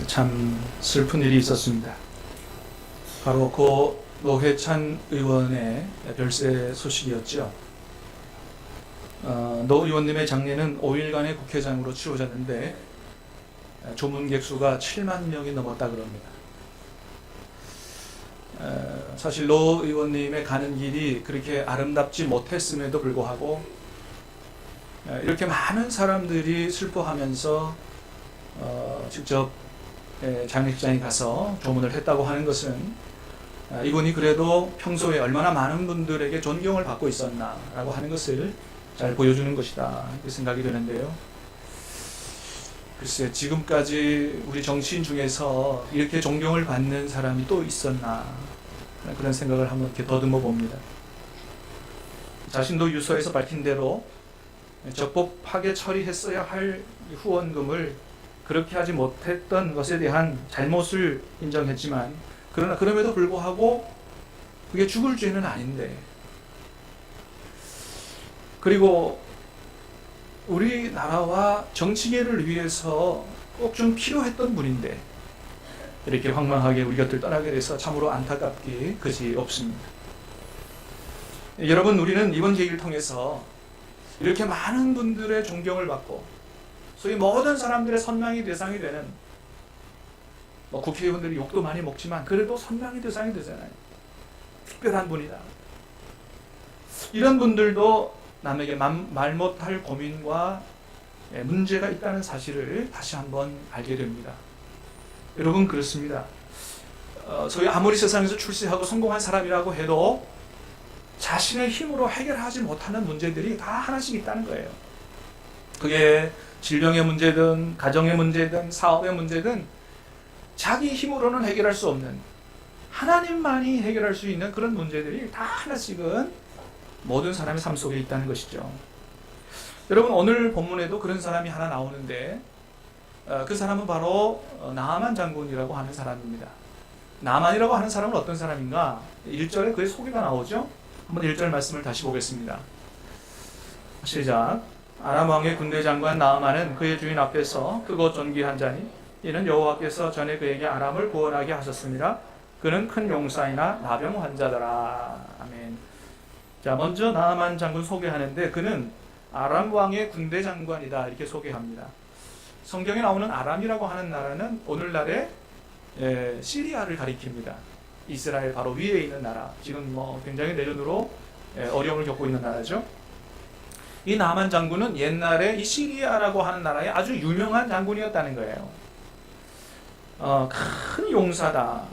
참 슬픈 일이 있었습니다. 바로 고 노회찬 의원의 별세 소식이었죠. 노 의원님의 장례는 5일간의 국회장으로 치러졌는데 조문객 수가 7만 명이 넘었다 그럽니다. 사실 노 의원님의 가는 길이 그렇게 아름답지 못했음에도 불구하고 이렇게 많은 사람들이 슬퍼하면서 직접 장례식장에 가서 조문을 했다고 하는 것은 이분이 그래도 평소에 얼마나 많은 분들에게 존경을 받고 있었나라고 하는 것을 잘 보여주는 것이다 이렇게 생각이 되는데요. 글쎄 지금까지 우리 정치인 중에서 이렇게 존경을 받는 사람이 또 있었나 그런 생각을 한번 이렇게 더듬어 봅니다. 자신도 유서에서 밝힌 대로 적법하게 처리했어야 할 후원금을 그렇게 하지 못했던 것에 대한 잘못을 인정했지만 그러나 그럼에도 불구하고 그게 죽을 죄는 아닌데, 그리고 우리나라와 정치계를 위해서 꼭 좀 필요했던 분인데 이렇게 황망하게 우리 곁을 떠나게 돼서 참으로 안타깝기 그지 없습니다. 여러분, 우리는 이번 계기를 통해서 이렇게 많은 분들의 존경을 받고 소위 모든 사람들의 선망의 대상이 되는, 국회의원들이 욕도 많이 먹지만 그래도 선망의 대상이 되잖아요. 특별한 분이다. 이런 분들도 남에게 말 못할 고민과 문제가 있다는 사실을 다시 한번 알게 됩니다. 여러분, 그렇습니다. 소위 아무리 세상에서 출세하고 성공한 사람이라고 해도 자신의 힘으로 해결하지 못하는 문제들이 다 하나씩 있다는 거예요. 그게 질병의 문제든 가정의 문제든 사업의 문제든 자기 힘으로는 해결할 수 없는, 하나님만이 해결할 수 있는 그런 문제들이 다 하나씩은 모든 사람의 삶 속에 있다는 것이죠. 여러분, 오늘 본문에도 그런 사람이 하나 나오는데 그 사람은 바로 나아만 장군이라고 하는 사람입니다. 나아만이라고 하는 사람은 어떤 사람인가? 1절에 그의 소개가 나오죠. 한번 1절 말씀을 다시 보겠습니다. 시작. 아람 왕의 군대 장관 나아만은 그의 주인 앞에서 크고 존귀한 자니 이는 여호와께서 전에 그에게 아람을 구원하게 하셨습니다. 그는 큰 용사이나 나병 환자더라. 아멘. 자, 먼저 나아만 장군 소개하는데 그는 아람 왕의 군대 장관이다 이렇게 소개합니다. 성경에 나오는 아람이라고 하는 나라는 오늘날의 시리아를 가리킵니다. 이스라엘 바로 위에 있는 나라, 지금 굉장히 내전으로 어려움을 겪고 있는 나라죠. 이 나아만 장군은 옛날에 이 시리아라고 하는 나라의 아주 유명한 장군이었다는 거예요. 큰 용사다.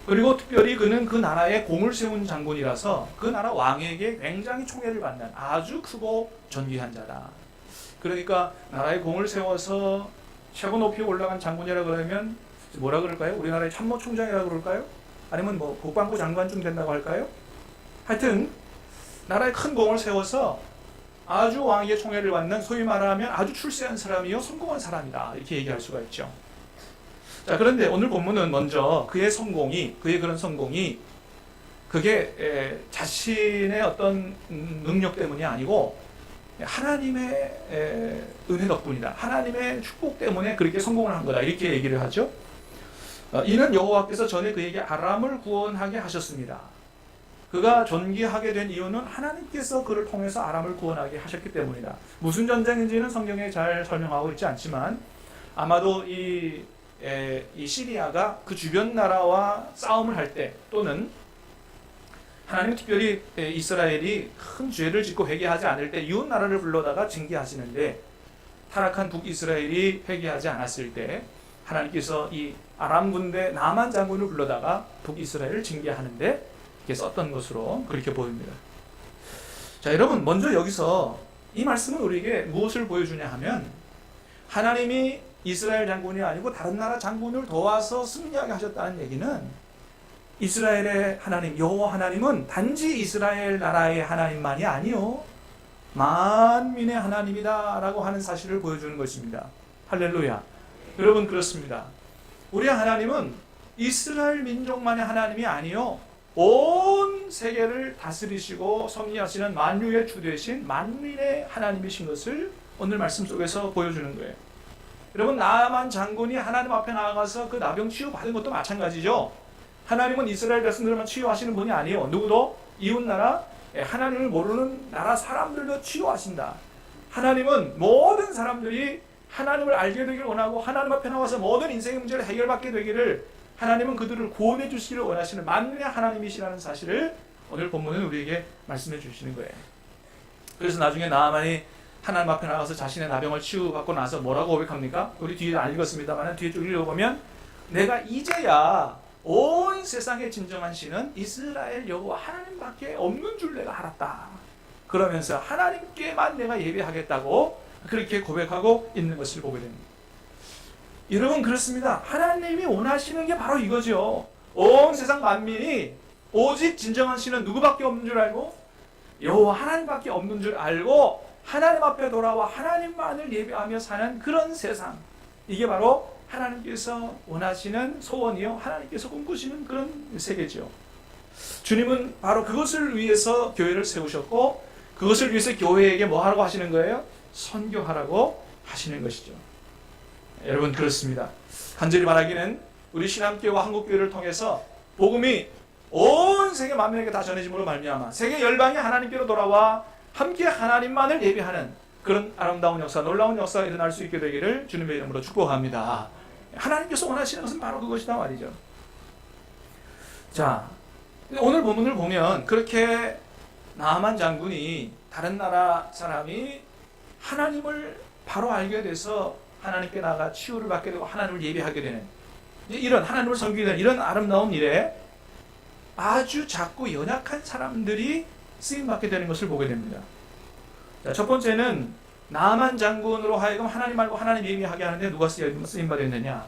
그리고 특별히 그는 그 나라에 공을 세운 장군이라서 그 나라 왕에게 굉장히 총애를 받는 아주 크고 존귀한 자다. 그러니까 나라에 공을 세워서 최고 높이 올라간 장군이라 그러면 뭐라 그럴까요? 우리나라의 참모총장이라 그럴까요? 아니면 국방부 장관쯤 된다고 할까요? 하여튼 나라에 큰 공을 세워서 아주 왕에게 총애를 받는, 소위 말하면 아주 출세한 사람이요 성공한 사람이다 이렇게 얘기할 수가 있죠. 자, 그런데 오늘 본문은 먼저 그의 그런 성공이 그게 자신의 어떤 능력 때문이 아니고 하나님의 은혜 덕분이다, 하나님의 축복 때문에 그렇게 성공을 한 거다 이렇게 얘기를 하죠. 이는 여호와께서 전에 그에게 아람을 구원하게 하셨습니다. 그가 존귀하게 된 이유는 하나님께서 그를 통해서 아람을 구원하게 하셨기 때문이다. 무슨 전쟁인지는 성경에 잘 설명하고 있지 않지만 아마도 이 시리아가 그 주변 나라와 싸움을 할 때, 또는 하나님 특별히 이스라엘이 큰 죄를 짓고 회개하지 않을 때 이웃 나라를 불러다가 징계하시는데, 타락한 북이스라엘이 회개하지 않았을 때 하나님께서 이 아람 군대 나아만 장군을 불러다가 북이스라엘을 징계하는데 이렇게 썼던 것으로 그렇게 보입니다. 자, 여러분, 먼저 여기서 이 말씀은 우리에게 무엇을 보여주냐 하면, 하나님이 이스라엘 장군이 아니고 다른 나라 장군을 도와서 승리하게 하셨다는 얘기는 이스라엘의 하나님 여호와 하나님은 단지 이스라엘 나라의 하나님만이 아니요 만민의 하나님이다 라고 하는 사실을 보여주는 것입니다. 할렐루야. 여러분, 그렇습니다. 우리 하나님은 이스라엘 민족만의 하나님이 아니요 온 세계를 다스리시고 섭리하시는 만유의 주 되신 만민의 하나님이신 것을 오늘 말씀 속에서 보여주는 거예요. 여러분 나아만 장군이 하나님 앞에 나아가서 그 나병 치유받은 것도 마찬가지죠. 하나님은 이스라엘 백성들만 치유하시는 분이 아니에요. 누구도 이웃나라 하나님을 모르는 나라 사람들도 치유하신다. 하나님은 모든 사람들이 하나님을 알게 되기를 원하고 하나님 앞에 나와서 모든 인생의 문제를 해결받게 되기를 하나님은 그들을 구원해 주시기를 원하시는 만능의 하나님이시라는 사실을 오늘 본문은 우리에게 말씀해 주시는 거예요. 그래서 나중에 나아만이 하나님 앞에 나가서 자신의 나병을 치유받고 나서 뭐라고 고백합니까? 우리 뒤에 안 읽었습니다만 뒤에 쭉 읽어보면 내가 이제야 온 세상의 진정한 신은 이스라엘 여호와 하나님밖에 없는 줄 내가 알았다. 그러면서 하나님께만 내가 예배하겠다고 그렇게 고백하고 있는 것을 보게 됩니다. 여러분 그렇습니다. 하나님이 원하시는 게 바로 이거죠. 온 세상 만민이 오직 진정한 신은 누구밖에 없는 줄 알고 여호와 하나님밖에 없는 줄 알고 하나님 앞에 돌아와 하나님만을 예배하며 사는 그런 세상. 이게 바로 하나님께서 원하시는 소원이요 하나님께서 꿈꾸시는 그런 세계죠. 주님은 바로 그것을 위해서 교회를 세우셨고 그것을 위해서 교회에게 뭐 하라고 하시는 거예요? 선교하라고 하시는 것이죠. 여러분 그렇습니다. 간절히 바라기는 우리 신앙교회와 한국교회를 통해서 복음이 온 세계 만민에게 다 전해짐으로 말미암아 세계 열방이 하나님께로 돌아와 함께 하나님만을 예배하는 그런 아름다운 역사, 놀라운 역사가 일어날 수 있게 되기를 주님의 이름으로 축복합니다. 하나님께서 원하시는 것은 바로 그것이다 말이죠. 자, 오늘 본문을 보면 그렇게 나아만 장군이 다른 나라 사람이 하나님을 바로 알게 돼서 하나님께 나가 치유를 받게 되고 하나님을 예배하게 되는 이런 하나님을 섬기게 되는 이런 아름다운 일에 아주 작고 연약한 사람들이 쓰임받게 되는 것을 보게 됩니다. 자, 첫 번째는 나아만 장군으로 하여금 하나님 말고 하나님 예배하게 하는데 누가 쓰임받았느냐?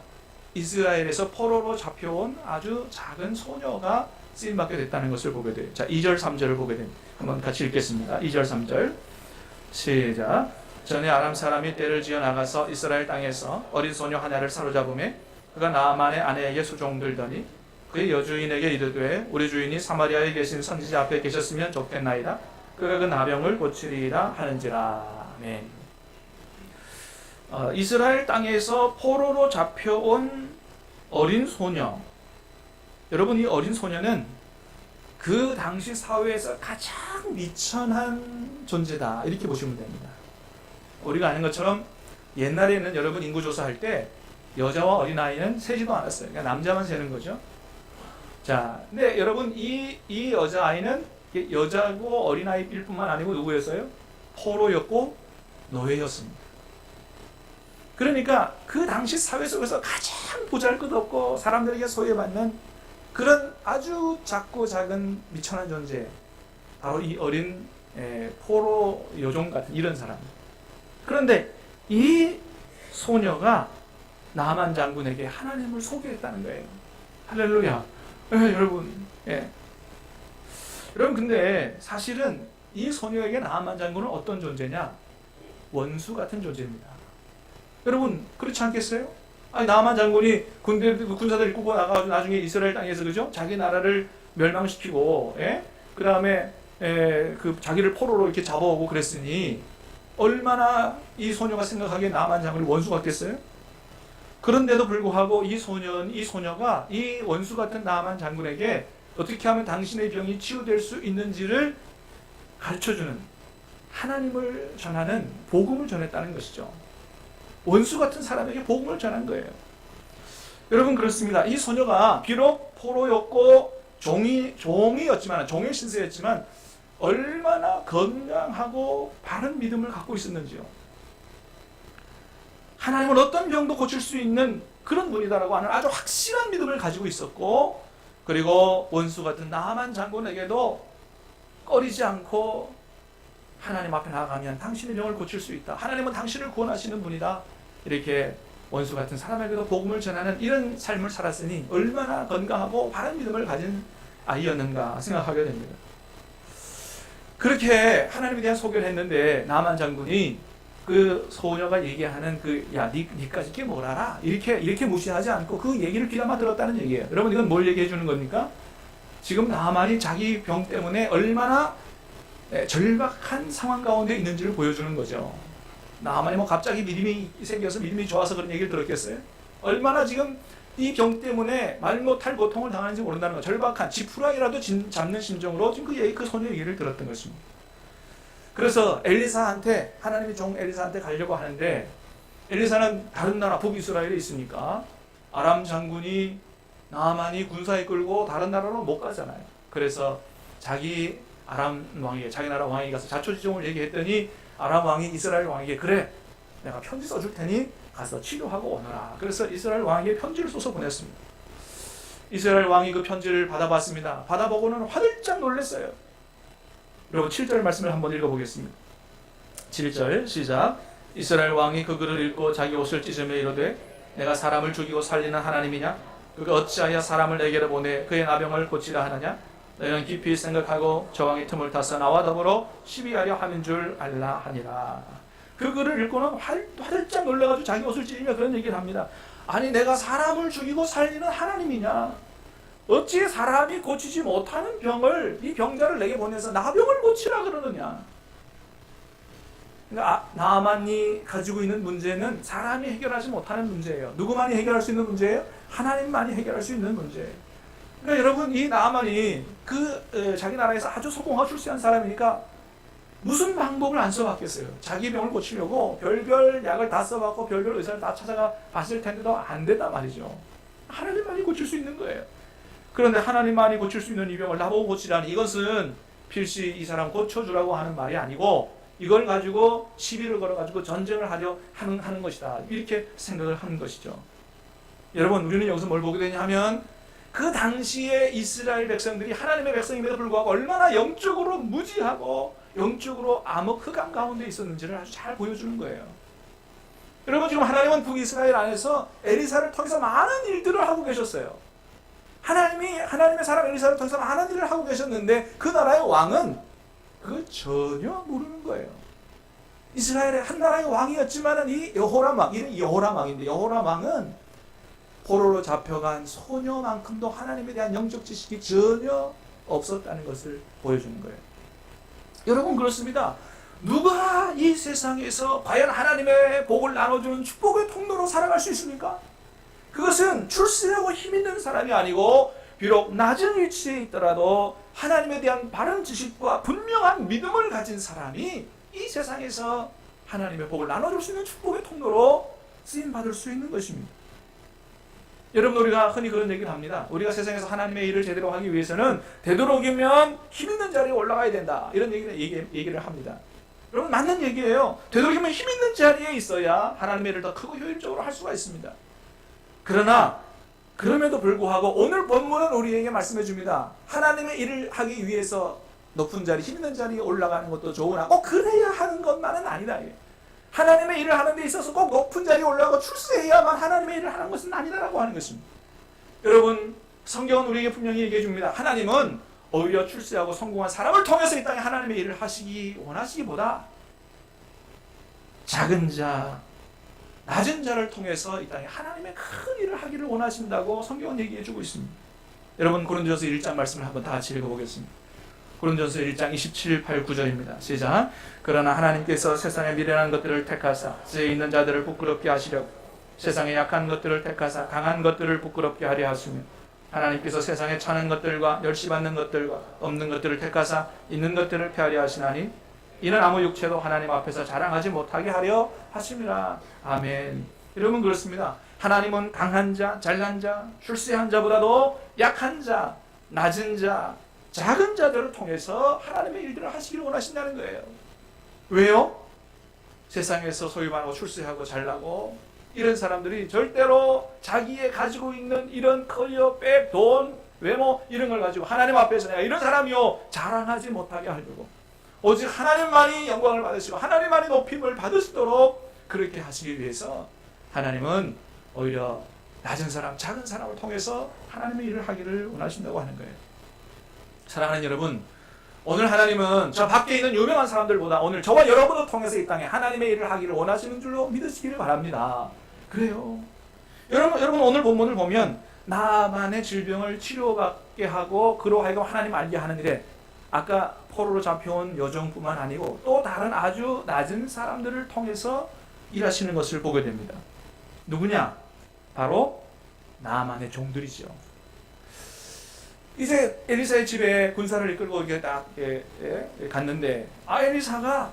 이스라엘에서 포로로 잡혀온 아주 작은 소녀가 쓰임받게 됐다는 것을 보게 돼요. 자, 2절 3절을 보게 됩니다. 한번 같이 읽겠습니다. 2절 3절 시작. 전에 아람 사람이 떼를 지어 나가서 이스라엘 땅에서 어린 소녀 하나를 사로잡음에 그가 나아만의 아내에게 수종들더니 그의 여주인에게 이르되 우리 주인이 사마리아에 계신 선지자 앞에 계셨으면 좋겠나이다. 그가 그 나병을 고치리라 하는지라. 아멘. 이스라엘 땅에서 포로로 잡혀온 어린 소녀. 여러분 이 어린 소녀는 그 당시 사회에서 가장 미천한 존재다 이렇게 보시면 됩니다. 우리가 아는 것처럼 옛날에는 여러분 인구조사할 때 여자와 어린아이는 세지도 않았어요. 그러니까 남자만 세는 거죠. 자, 근데 여러분 이 여자아이는 여자고 어린아이일 뿐만 아니고 누구였어요? 포로였고 노예였습니다. 그러니까 그 당시 사회 속에서 가장 보잘것없고 사람들에게 소외받는 그런 아주 작고 작은 미천한 존재, 바로 이 어린 포로 여종 같은 이런 사람. 그런데 이 소녀가 나아만 장군에게 하나님을 소개했다는 거예요. 할렐루야. 여러분, 여러분 근데 사실은 이 소녀에게 나아만 장군은 어떤 존재냐? 원수 같은 존재입니다. 여러분 그렇지 않겠어요? 아니 나아만 장군이 군사들 이끌고 나가가지고 나중에 이스라엘 땅에서 그죠? 자기 나라를 멸망시키고, 그 다음에 그 자기를 포로로 이렇게 잡아오고 그랬으니 얼마나 이 소녀가 생각하기에 나아만 장군이 원수 같겠어요? 그런데도 불구하고 이 소녀가 이 원수 같은 나아만 장군에게 어떻게 하면 당신의 병이 치유될 수 있는지를 가르쳐주는 하나님을 전하는 복음을 전했다는 것이죠. 원수 같은 사람에게 복음을 전한 거예요. 여러분 그렇습니다. 이 소녀가 비록 포로였고 종이었지만 종의 신세였지만 얼마나 건강하고 바른 믿음을 갖고 있었는지요. 하나님은 어떤 병도 고칠 수 있는 그런 분이다라고 하는 아주 확실한 믿음을 가지고 있었고, 그리고 원수 같은 나아만 장군에게도 꺼리지 않고 하나님 앞에 나아가면 당신의 병을 고칠 수 있다. 하나님은 당신을 구원하시는 분이다. 이렇게 원수 같은 사람에게도 복음을 전하는 이런 삶을 살았으니 얼마나 건강하고 바른 믿음을 가진 아이였는가 생각하게 됩니다. 그렇게 하나님에 대한 소개를 했는데 나아만 장군이 그 소녀가 얘기하는 니까지 이게 뭘 알아? 이렇게 무시하지 않고 그 얘기를 귀담아 들었다는 얘기예요. 여러분 이건 뭘 얘기해 주는 겁니까? 지금 나아만이 자기 병 때문에 얼마나 절박한 상황 가운데 있는지를 보여주는 거죠. 나만이 뭐 갑자기 믿음이 생겨서 믿음이 좋아서 그런 얘기를 들었겠어요? 얼마나 지금 이 병 때문에 말 못할 고통을 당하는지 모른다는 거, 절박한 지푸라기라도 잡는 심정으로 지금 그 소녀 얘기를 들었던 것입니다. 그래서 엘리사한테, 하나님의 종 엘리사한테 가려고 하는데, 엘리사는 다른 나라 북이스라엘에 있으니까 아람 장군이 나만이 군사에 끌고 다른 나라로 못 가잖아요. 그래서 자기 아람 왕에게, 자기 나라 왕에게 가서 자초지종을 얘기했더니 아람 왕이 이스라엘 왕에게, 그래 내가 편지 써줄 테니 가서 치료하고 오너라. 그래서 이스라엘 왕에게 편지를 써서 보냈습니다. 이스라엘 왕이 그 편지를 받아봤습니다. 받아보고는 화들짝 놀랐어요. 여러분 7절 말씀을 한번 읽어보겠습니다. 7절 시작. 이스라엘 왕이 그 글을 읽고 자기 옷을 찢으며 이르되 내가 사람을 죽이고 살리는 하나님이냐? 그가 어찌하여 사람을 내게로 보내 그의 나병을 고치라 하느냐? 너희는 깊이 생각하고 저 왕의 틈을 타서 나와 더불어 시비하려 하는 줄 알라 하니라. 그 글을 읽고는 화들짝 놀라가지고 자기 옷을 찢으며 그런 얘기를 합니다. 아니 내가 사람을 죽이고 살리는 하나님이냐? 어찌 사람이 고치지 못하는 병을, 이 병자를 내게 보내서 나병을 고치라 그러느냐? 그러니까 나만이 가지고 있는 문제는 사람이 해결하지 못하는 문제예요. 누구만이 해결할 수 있는 문제예요? 하나님만이 해결할 수 있는 문제예요. 그러니까 여러분, 이 나만이 자기 나라에서 아주 소공하고 출세한 사람이니까 무슨 방법을 안 써봤겠어요? 자기 병을 고치려고 별별 약을 다 써봤고 별별 의사를 다 찾아가 봤을 텐데도 안 된단 말이죠. 하나님만이 고칠 수 있는 거예요. 그런데 하나님만이 고칠 수 있는 이 병을 나보고 고치라니, 이것은 필시 이 사람 고쳐주라고 하는 말이 아니고 이걸 가지고 시비를 걸어가지고 전쟁을 하려 하는 것이다, 이렇게 생각을 하는 것이죠. 여러분, 우리는 여기서 뭘 보게 되냐 하면 그 당시에 이스라엘 백성들이 하나님의 백성임에도 불구하고 얼마나 영적으로 무지하고 영적으로 암흑 흑암 가운데 있었는지를 아주 잘 보여주는 거예요. 여러분, 지금 하나님은 북이스라엘 안에서 엘리사를 통해서 많은 일들을 하고 계셨어요. 하나님의 사람 엘리사를 통해서 많은 일을 하고 계셨는데 그 나라의 왕은 그걸 전혀 모르는 거예요. 이스라엘의 한 나라의 왕이었지만은 이 여호람 왕, 이름이 여호람 왕인데, 여호람 왕은 포로로 잡혀간 소녀만큼도 하나님에 대한 영적 지식이 전혀 없었다는 것을 보여주는 거예요. 여러분, 그렇습니다. 누가 이 세상에서 과연 하나님의 복을 나눠주는 축복의 통로로 살아갈 수 있습니까? 그것은 출세하고 힘있는 사람이 아니고 비록 낮은 위치에 있더라도 하나님에 대한 바른 지식과 분명한 믿음을 가진 사람이 이 세상에서 하나님의 복을 나눠줄 수 있는 축복의 통로로 쓰임받을 수 있는 것입니다. 여러분, 우리가 흔히 그런 얘기를 합니다. 우리가 세상에서 하나님의 일을 제대로 하기 위해서는 되도록이면 힘 있는 자리에 올라가야 된다, 이런 얘기를 합니다. 여러분, 맞는 얘기예요. 되도록이면 힘 있는 자리에 있어야 하나님의 일을 더 크고 효율적으로 할 수가 있습니다. 그러나 그럼에도 불구하고 오늘 본문은 우리에게 말씀해 줍니다. 하나님의 일을 하기 위해서 높은 자리, 힘 있는 자리에 올라가는 것도 좋으나 꼭 그래야 하는 것만은 아니다. 하나님의 일을 하는 데 있어서 꼭 높은 자리에 올라가고 출세해야만 하나님의 일을 하는 것은 아니다라고 하는 것입니다. 여러분, 성경은 우리에게 분명히 얘기해 줍니다. 하나님은 오히려 출세하고 성공한 사람을 통해서 이 땅에 하나님의 일을 하시기 원하시기보다 작은 자, 낮은 자를 통해서 이 땅에 하나님의 큰 일을 하기를 원하신다고 성경은 얘기해 주고 있습니다. 여러분, 고린도전서 1장 말씀을 한번 다 같이 읽어보겠습니다. 고린도전서 1장 27, 8, 9절입니다. 시작. 그러나 하나님께서 세상에 미련한 것들을 택하사 지혜 있는 자들을 부끄럽게 하시려고 세상에 약한 것들을 택하사 강한 것들을 부끄럽게 하려 하시며 하나님께서 세상에 차는 것들과 멸시받는 것들과 없는 것들을 택하사 있는 것들을 폐하려 하시나니 이는 아무 육체도 하나님 앞에서 자랑하지 못하게 하려 하심이라. 아멘. 여러분, 그렇습니다. 하나님은 강한 자, 잘난 자, 출세한 자보다도 약한 자, 낮은 자, 작은 자들을 통해서 하나님의 일들을 하시기를 원하신다는 거예요. 왜요? 세상에서 소위 말하고 출세하고 잘나고 이런 사람들이 절대로 자기의 가지고 있는 이런 커리어, 백, 돈, 외모 이런 걸 가지고 하나님 앞에서 내가 이런 사람이요 자랑하지 못하게 하려고 오직 하나님만이 영광을 받으시고 하나님만이 높임을 받으시도록 그렇게 하시기 위해서 하나님은 오히려 낮은 사람, 작은 사람을 통해서 하나님의 일을 하기를 원하신다고 하는 거예요. 사랑하는 여러분, 오늘 하나님은 저 밖에 있는 유명한 사람들보다 오늘 저와 여러분을 통해서 이 땅에 하나님의 일을 하기를 원하시는 줄로 믿으시기를 바랍니다. 그래요. 여러분 오늘 본문을 보면 나만의 질병을 치료받게 하고 그로 하여금 하나님 알게 하는 일에 아까 포로로 잡혀온 여종뿐만 아니고 또 다른 아주 낮은 사람들을 통해서 일하시는 것을 보게 됩니다. 누구냐? 바로 나만의 종들이죠. 이제 엘리사의 집에 군사를 이끌고 이렇게 딱 갔는데 엘리사가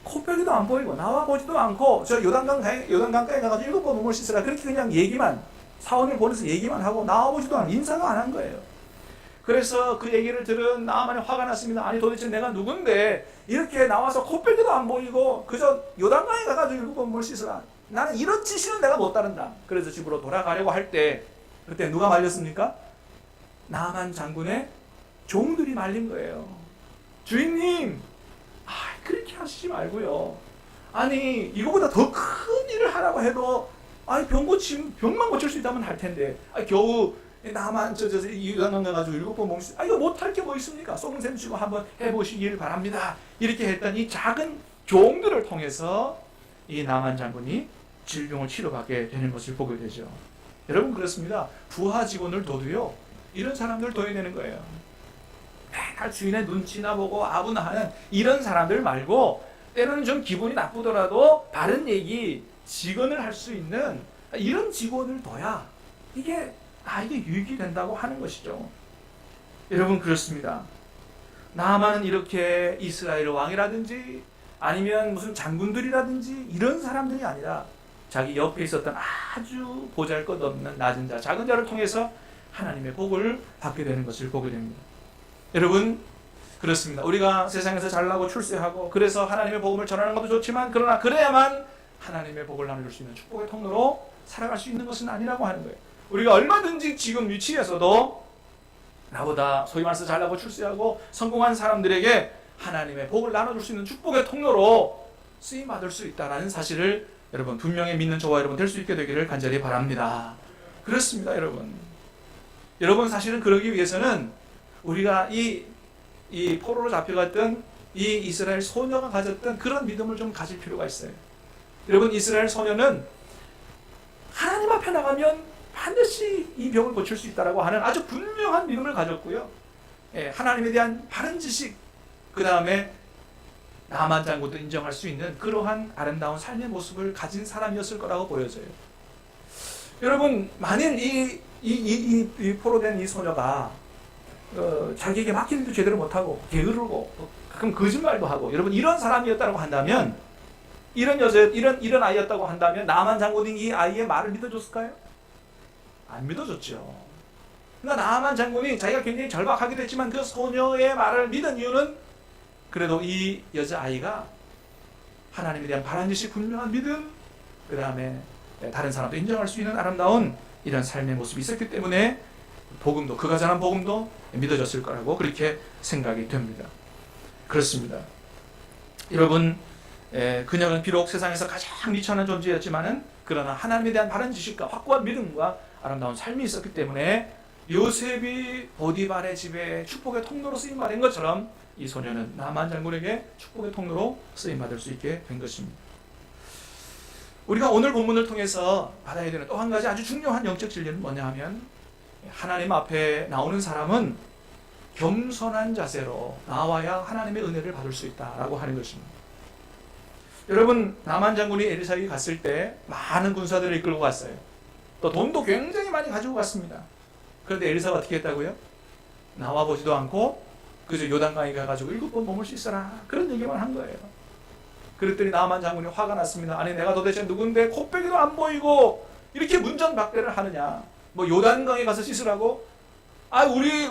코빼기도 안 보이고 나와보지도 않고 저 요단강가에 가가지고 7번 몸을 씻으라 그렇게 그냥 얘기만 사원을 보내서 얘기만 하고 나와보지도 않고 인사도 안 한 거예요. 그래서 그 얘기를 들은 나만이 화가 났습니다. 아니 도대체 내가 누군데 이렇게 나와서 코빼기도 안 보이고 그저 요단강에 가가지고 7번 몸을 씻으라. 나는 이런 지시는 내가 못 따른다. 그래서 집으로 돌아가려고 할 때 그때 누가 말렸습니까? 나만 장군의 종들이 말린 거예요. 주인님, 그렇게 하시지 말고요. 아니 이거보다 더 큰 일을 하라고 해도 병만 고칠 수 있다면 할 텐데 겨우 나만 요단강 가가지고 7번 몸 씻 이거 못할 게 뭐 있습니까? 쏘금샘 치고 한번 해보시길 바랍니다. 이렇게 했던 이 작은 종들을 통해서 이 나만 장군이 질병을 치료받게 되는 것을 보게 되죠. 여러분 그렇습니다. 부하 직원을 둬도요 이런 사람들 둬야 되는 거예요. 맨날 주인의 눈치나 보고 아부나 하는 이런 사람들 말고 때로는 좀 기분이 나쁘더라도 바른 얘기 직언을 할 수 있는 이런 직원을 둬야 이게 유익이 된다고 하는 것이죠. 여러분 그렇습니다. 나만은 이렇게 이스라엘 왕이라든지 아니면 무슨 장군들이라든지 이런 사람들이 아니라 자기 옆에 있었던 아주 보잘것없는 낮은 자, 작은 자를 통해서 하나님의 복을 받게 되는 것을 보게 됩니다. 여러분 그렇습니다. 우리가 세상에서 잘나고 출세하고 그래서 하나님의 복음을 전하는 것도 좋지만 그러나 그래야만 하나님의 복을 나눠줄 수 있는 축복의 통로로 살아갈 수 있는 것은 아니라고 하는 거예요. 우리가 얼마든지 지금 위치에서도 나보다 소위 말해서 잘나고 출세하고 성공한 사람들에게 하나님의 복을 나눠줄 수 있는 축복의 통로로 쓰임받을 수 있다는 사실을 여러분 분명히 믿는 저와 여러분 될 수 있게 되기를 간절히 바랍니다. 그렇습니다. 여러분 사실은 그러기 위해서는 우리가 이 포로로 잡혀갔던 이 이스라엘 소녀가 가졌던 그런 믿음을 좀 가질 필요가 있어요. 여러분 이스라엘 소녀는 하나님 앞에 나가면 반드시 이 병을 고칠 수 있다라고 하는 아주 분명한 믿음을 가졌고요. 하나님에 대한 바른 지식, 그 다음에 나만 장군도 인정할 수 있는 그러한 아름다운 삶의 모습을 가진 사람이었을 거라고 보여져요. 여러분 만일 이 포로된 이 소녀가 자기에게 맡긴 일도 제대로 못하고 게으르고 가끔 거짓말도 하고 여러분 이런 사람이었다고 한다면 이런 아이였다고 한다면 나만 장군이 이 아이의 말을 믿어줬을까요? 안 믿어줬죠. 그러니까 나만 장군이 자기가 굉장히 절박하기도 했지만 그 소녀의 말을 믿은 이유는 그래도 이 여자아이가 하나님에 대한 바른 지식, 분명한 믿음, 그 다음에 다른 사람도 인정할 수 있는 아름다운 이런 삶의 모습이 있었기 때문에 복음도, 그가 전한 복음도 믿어졌을 거라고 그렇게 생각이 됩니다. 그렇습니다. 여러분 그녀는 비록 세상에서 가장 미천한 존재였지만은 그러나 하나님에 대한 바른 지식과 확고한 믿음과 아름다운 삶이 있었기 때문에 요셉이 보디발의 집에 축복의 통로로 쓰임받은 것처럼 이 소녀는 나만 장군에게 축복의 통로로 쓰임받을 수 있게 된 것입니다. 우리가 오늘 본문을 통해서 받아야 되는 또 한 가지 아주 중요한 영적 진리는 뭐냐 하면 하나님 앞에 나오는 사람은 겸손한 자세로 나와야 하나님의 은혜를 받을 수 있다라고 하는 것입니다. 여러분 나만 장군이 엘리사에게 갔을 때 많은 군사들을 이끌고 갔어요. 또 돈도 굉장히 많이 가지고 갔습니다. 그런데 엘리사가 어떻게 했다고요? 나와보지도 않고 그저 요단강에 가가지고 7번 몸을 씻어라 그런 얘기만 한 거예요. 그랬더니 나만 장군이 화가 났습니다. 아니 내가 도대체 누군데 코빼기도 안 보이고 이렇게 문전박대를 하느냐. 뭐 요단강에 가서 씻으라고?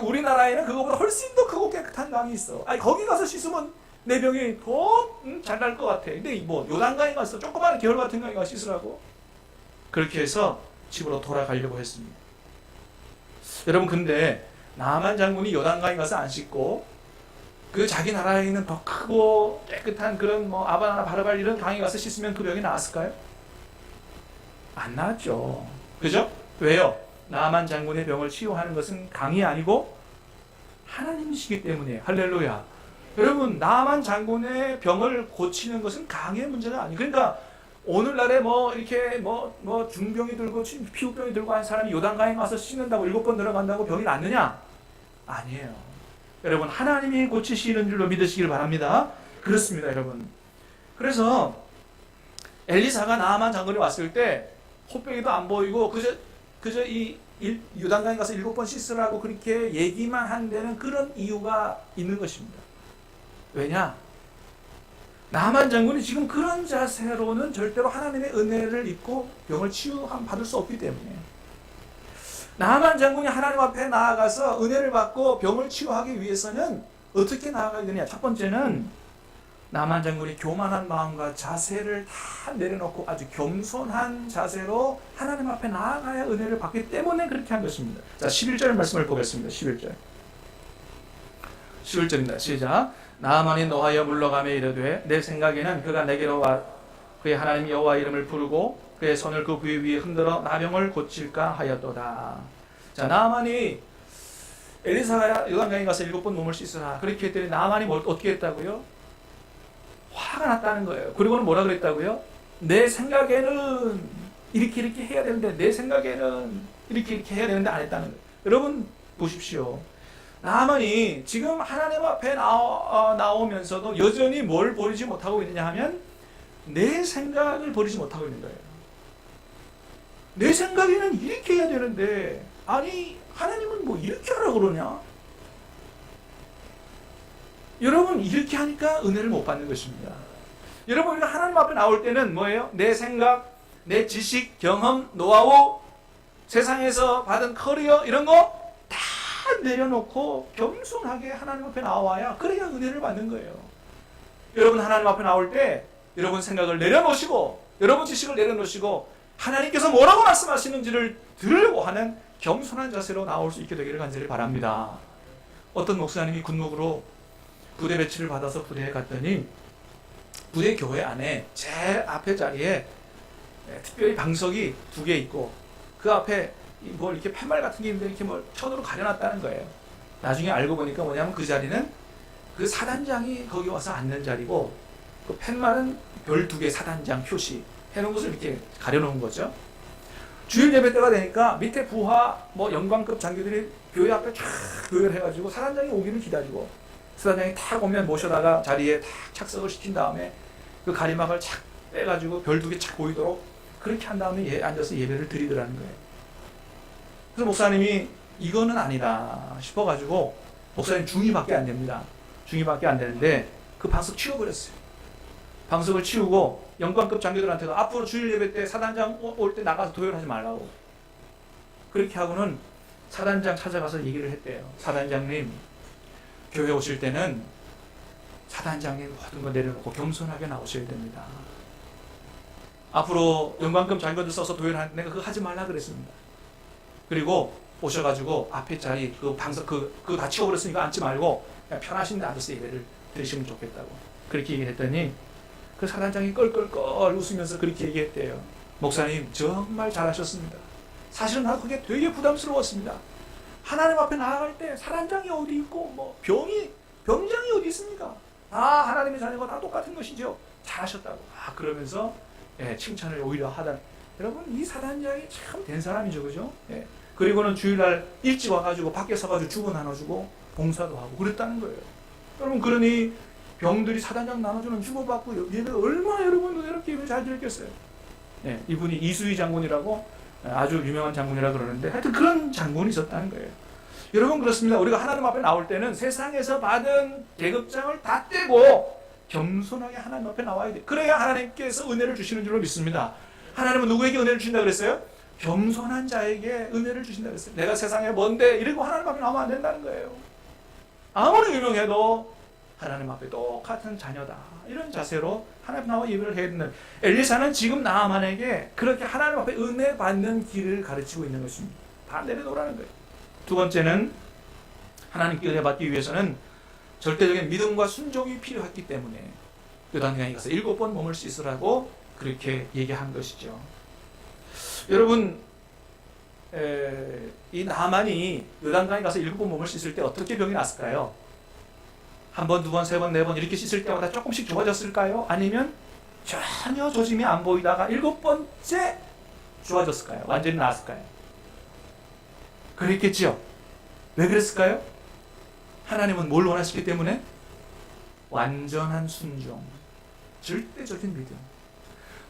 우리나라에는 그거보다 훨씬 더 크고 깨끗한 강이 있어. 거기 가서 씻으면 내 병이 더 잘 날 것 같아. 근데 뭐 요단강에 가서 조그마한 겨울 같은 강에 가서 씻으라고? 그렇게 해서 집으로 돌아가려고 했습니다. 여러분 근데 나만 장군이 요단강에 가서 안 씻고 그 자기 나라에 있는 더 크고 깨끗한 그런 뭐 아바나나 바르발 이런 강에 가서 씻으면 그 병이 나았을까요? 안 나았죠. 그죠? 왜요? 나만 장군의 병을 치유하는 것은 강이 아니고 하나님이시기 때문에. 할렐루야. 여러분 나만 장군의 병을 고치는 것은 강의 문제가 아니에요. 그러니까 오늘날에 이렇게 중병이 들고 피부병이 들고 한 사람이 요단강에 가서 씻는다고 7번 들어간다고 병이 낫느냐? 아니에요. 여러분 하나님이 고치시는 줄로 믿으시길 바랍니다. 그렇습니다, 여러분. 그래서 엘리사가 나아만 장군이 왔을 때 코빼기도 안 보이고 그저 이 요단강에 가서 7번 씻으라고 그렇게 얘기만 한 데는 그런 이유가 있는 것입니다. 왜냐? 나만 장군이 지금 그런 자세로는 절대로 하나님의 은혜를 입고 병을 치유받을 수 없기 때문에, 나만 장군이 하나님 앞에 나아가서 은혜를 받고 병을 치유하기 위해서는 어떻게 나아가야 되냐? 첫 번째는 나만 장군이 교만한 마음과 자세를 다 내려놓고 아주 겸손한 자세로 하나님 앞에 나아가야 은혜를 받기 때문에 그렇게 한 것입니다. 자, 11절 말씀을 보겠습니다. 11절입니다. 시작. 나아만이 노하여 물러가며 이르되 내 생각에는 그가 내게로 와 그의 하나님 여호와 이름을 부르고 그의 손을 그 부위 위에 흔들어 나병을 고칠까 하였도다. 자, 나아만이 엘리사가 요단강에 가서 7번 몸을 씻으라 그렇게 했더니 나아만이 어떻게 했다고요? 화가 났다는 거예요. 그리고는 뭐라 그랬다고요? 내 생각에는 이렇게 해야 되는데, 내 생각에는 이렇게 해야 되는데 안 했다는 거예요. 여러분 보십시오. 나아만이 지금 하나님 앞에 나오면서도 여전히 뭘 버리지 못하고 있느냐 하면 내 생각을 버리지 못하고 있는 거예요. 내 생각에는 이렇게 해야 되는데, 아니 하나님은 뭐 이렇게 하라고 그러냐? 여러분 이렇게 하니까 은혜를 못 받는 것입니다. 여러분 우리가 하나님 앞에 나올 때는 뭐예요? 내 생각, 내 지식, 경험, 노하우, 세상에서 받은 커리어 이런 거 다 내려놓고 겸손하게 하나님 앞에 나와야 그래야 은혜를 받는 거예요. 여러분 하나님 앞에 나올 때 여러분 생각을 내려놓으시고 여러분 지식을 내려놓으시고 하나님께서 뭐라고 말씀하시는지를 들으려고 하는 겸손한 자세로 나올 수 있게 되기를 간절히 바랍니다. 어떤 목사님이 군목으로 부대 배치를 받아서 부대에 갔더니 부대 교회 안에 제일 앞에 자리에 특별히 방석이 2개 있고 그 앞에 뭐 이렇게 팻말 같은 게 있는데 이렇게 뭐 천으로 가려놨다는 거예요. 나중에 알고 보니까 뭐냐면 그 자리는 그 사단장이 거기 와서 앉는 자리고 그 팻말은 별 2개 사단장 표시 해놓은 것을 이렇게 가려놓은 거죠. 주일 예배 때가 되니까 밑에 부하 뭐 영광급 장교들이 교회 앞에 쫙 교회해가지고 사단장이 오기를 기다리고 사단장이 탁 오면 모셔다가 자리에 탁 착석을 시킨 다음에 그 가리막을 착 빼가지고 별 2개 착 보이도록 그렇게 한 다음에 앉아서 예배를 드리더라는 거예요. 그래서 목사님이 이거는 아니다 싶어가지고 목사님 중위밖에 안 됩니다. 중위밖에 안 되는데 그 방석 치워버렸어요. 방석을 치우고 영광급 장교들한테도 앞으로 주일 예배 때 사단장 올 때 나가서 도열하지 말라고 그렇게 하고는 사단장 찾아가서 얘기를 했대요. 사단장님 교회 오실 때는 사단장님 모든 거 내려놓고 겸손하게 나오셔야 됩니다. 앞으로 영광급 장교들 써서 도열하는데 내가 그거 하지 말라 그랬습니다. 그리고 오셔가지고 앞에 자리 그 방석 그거 다 치워버렸으니까 앉지 말고 그냥 편하신 데 앉아서 예배를 드리시면 좋겠다고 그렇게 얘기했더니 그 사단장이 껄껄껄 웃으면서 그렇게 얘기했대요. 목사님 정말 잘하셨습니다. 사실은 나도 그게 되게 부담스러웠습니다. 하나님 앞에 나아갈 때 사단장이 어디 있고 뭐 병장이 어디 있습니까? 다 하나님의 자녀가 다 똑같은 것이죠. 잘하셨다고. 그러면서 칭찬을 오히려 하다. 여러분 이 사단장이 참 된 사람이죠, 그죠? 그리고는 주일날 일찍 와가지고 밖에 서가지고 주고 나눠주고 봉사도 하고 그랬다는 거예요. 여러분 그러니 병들이 사단장 나눠주는 주고받고 예배 얼마나 여러분 이렇게 예배 잘 드렸겠어요. 이분이 이수희 장군이라고 아주 유명한 장군이라 그러는데 하여튼 그런 장군이 있었다는 거예요. 여러분 그렇습니다. 우리가 하나님 앞에 나올 때는 세상에서 받은 계급장을 다 떼고 겸손하게 하나님 앞에 나와야 돼. 그래야 하나님께서 은혜를 주시는 줄로 믿습니다. 하나님은 누구에게 은혜를 주신다 그랬어요? 겸손한 자에게 은혜를 주신다 그랬어요. 내가 세상에 뭔데 이러고 하나님 앞에 나오면 안 된다는 거예요. 아무리 유명해도 하나님 앞에 똑같은 자녀다. 이런 자세로 하나님 앞에 나와 예배를 해야 된다. 엘리사는 지금 나아만에게 그렇게 하나님 앞에 은혜 받는 길을 가르치고 있는 것입니다. 다 내려놓으라는 거예요. 두 번째는 하나님께 은혜 받기 위해서는 절대적인 믿음과 순종이 필요했기 때문에 요단강에 가서 7번 몸을 씻으라고 그렇게 얘기한 것이죠. 여러분 이 나만이 요단강에 가서 7번 몸을 씻을 때 어떻게 병이 났을까요? 한 번, 두 번, 세 번, 네 번 이렇게 씻을 때마다 조금씩 좋아졌을까요? 아니면 전혀 조짐이 안 보이다가 7번째 좋아졌을까요? 완전히 나았을까요? 그랬겠죠. 왜 그랬을까요? 하나님은 뭘 원하시기 때문에? 완전한 순종, 절대적인 믿음.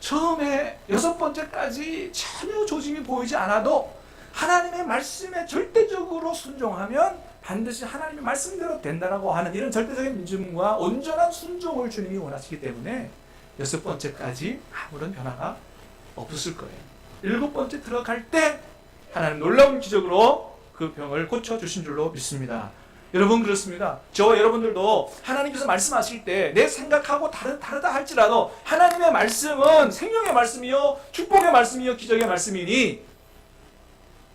처음에 6번째까지 전혀 조짐이 보이지 않아도 하나님의 말씀에 절대적으로 순종하면 반드시 하나님의 말씀대로 된다라고 하는 이런 절대적인 믿음과 온전한 순종을 주님이 원하시기 때문에 6번째까지 아무런 변화가 없었을 거예요. 7번째 들어갈 때 하나님 놀라운 기적으로 그 병을 고쳐주신 줄로 믿습니다. 여러분 그렇습니다. 저와 여러분들도 하나님께서 말씀하실 때 내 생각하고 다르다 할지라도 하나님의 말씀은 생명의 말씀이요 축복의 말씀이요 기적의 말씀이니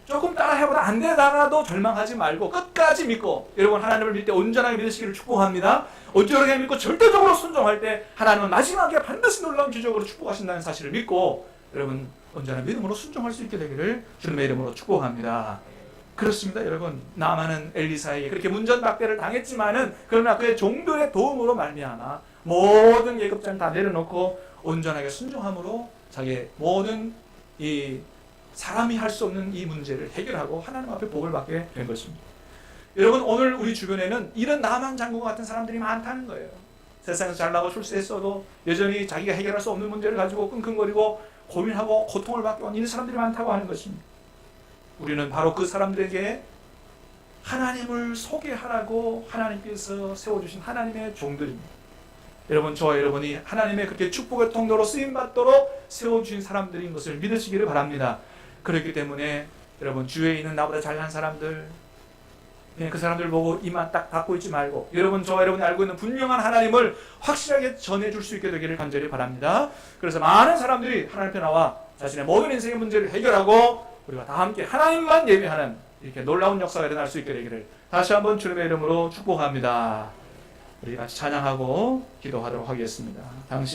조금 따라해보다 안 되다가도 절망하지 말고 끝까지 믿고 여러분 하나님을 믿을 때 온전하게 믿으시기를 축복합니다. 온전하게 믿고 절대적으로 순종할 때 하나님은 마지막에 반드시 놀라운 기적으로 축복하신다는 사실을 믿고 여러분 온전한 믿음으로 순종할 수 있게 되기를 주님의 이름으로 축복합니다. 그렇습니다. 여러분 나만은 엘리사에게 그렇게 문전박대를 당했지만은 그러나 그의 종들의 도움으로 말미암아 모든 예급자를 다 내려놓고 온전하게 순종함으로 자기의 모든 이 사람이 할 수 없는 이 문제를 해결하고 하나님 앞에 복을 받게 된 것입니다. 여러분 오늘 우리 주변에는 이런 나만 장군 같은 사람들이 많다는 거예요. 세상에서 잘나고 출세했어도 여전히 자기가 해결할 수 없는 문제를 가지고 끙끙거리고 고민하고 고통을 받게 온 이런 사람들이 많다고 하는 것입니다. 우리는 바로 그 사람들에게 하나님을 소개하라고 하나님께서 세워주신 하나님의 종들입니다. 여러분 저와 여러분이 하나님의 그렇게 축복의 통로로 쓰임받도록 세워주신 사람들인 것을 믿으시기를 바랍니다. 그렇기 때문에 여러분 주위에 있는 나보다 잘난 사람들 그냥 그 사람들 보고 이만 딱 닫고 있지 말고 여러분 저와 여러분이 알고 있는 분명한 하나님을 확실하게 전해줄 수 있게 되기를 간절히 바랍니다. 그래서 많은 사람들이 하나님 앞에 나와 자신의 모든 인생의 문제를 해결하고 우리가 다 함께 하나님만 예배하는 이렇게 놀라운 역사가 일어날 수 있게 되기를 다시 한번 주님의 이름으로 축복합니다. 우리 같이 찬양하고 기도하도록 하겠습니다. 당신